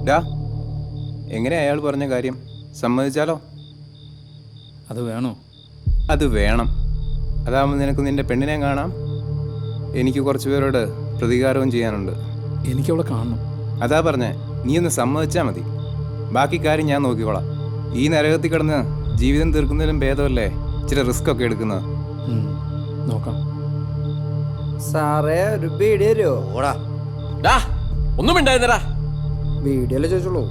ഡാ, എങ്ങനെ അയാൾ പറഞ്ഞ കാര്യം സമ്മതിച്ചാലോ? അത് വേണോ? അത് വേണം. അതാവുമ്പോൾ നിനക്ക് നിന്റെ പെണ്ണിനെ കാണാം, എനിക്ക് കുറച്ച് പേരോട് പ്രതികാരവും ചെയ്യാനുണ്ട്. എനിക്കവളെ കാണണം. അതാ പറഞ്ഞേ, നീ ഒന്ന് സമ്മതിച്ചാൽ മതി. ബാക്കി കാര്യം ഞാൻ നോക്കിക്കോളാം. ഈ നരകത്തിൽ കിടന്ന് ജീവിതം തീർക്കുന്നതിലും ഭേദമല്ലേ ഇച്ചിരി റിസ്ക് ഒക്കെ എടുക്കുന്നത്. നോക്കാം. സാറേ ഒരു ബീഡി തരുമോ? ഓടാ ഒന്നും ഉണ്ടായിരുന്നടാ. ബീഡിയല്ലേ ചോദിച്ചോളൂ.